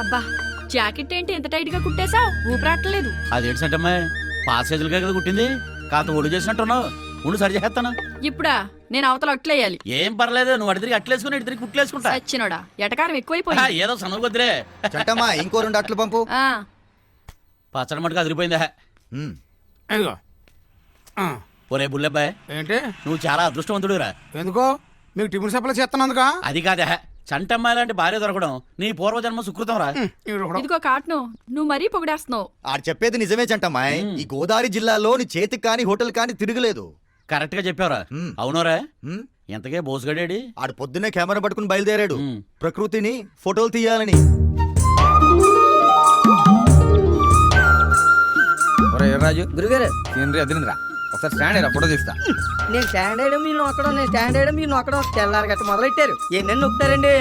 అబ్బా జాకెట్ ఏంటి ఎంత టైట్ గా కుట్టేసా ఊపిరాట్లేదు. అదేంటి సంటమ్మా పాత సైజులుగా కదా కుట్టింది, కాస్త ఒడి చేసినట్టున్నావు. ఉండు సరి చేస్తాను. ఇప్పుడా నేను అవతల అట్లేయాలి. ఏం పర్లేదు, నువ్వు అడిదిరికి అట్లేసుకుని ఇడిదిరికి కుట్లేసుకుంటా. సచ్చినోడా ఎటకారం ఎక్కువైపోయింది. ఏదో సనువు కొద్దిరే. చట్టమ్మా ఇంకో 2 అట్లు పంపు. పచ్చడి మటుకు అదిరిపోయిందా. ఇదిగో. ఒరే బుల్లెబ్బాయ్, ఏంటి నువ్వు చాలా అదృష్టవంతుడురా. ఎందుకో మీకు టిఫిన్ సప్లై చేస్తానందుకా? అది కాదా, చంటమ్మాయి లాంటి భార్య దొరకడం నీ పూర్వజన్మ సుకృతం రా. ఇదిగో కాట్ను నువ్వు మరీ పొగిడేస్తున్నావు. ఆడు చెప్పేది నిజమే చంటమ్మాయి. ఈ గోదావరి జిల్లాలో నీ చేతికి కాని హోటల్ కాని తిరగలేదు. కరెక్ట్ గా చెప్పావురా. అవునోరా, ఎంతకే బోసుగడేడి? ఆడు పొద్దున్నే కెమెరా పట్టుకుని బయలుదేరాడు మ్. ప్రకృతిని ఫోటోలు తీయాలని. రాజు గురుగారు సీనరీ అదిరిందిరా. ఒకసారి స్టాండ్ అయ్యా, ఫోటో తీస్తా. నేను స్టాండ్ వేయడం మీరు నొక్కడం, నేను స్టాండ్ వేయడం మీరు నొక్కడం తెల్లారి గట్ట మొదలెట్టారు. ఎన్నెన్ని నొక్కుతారండి.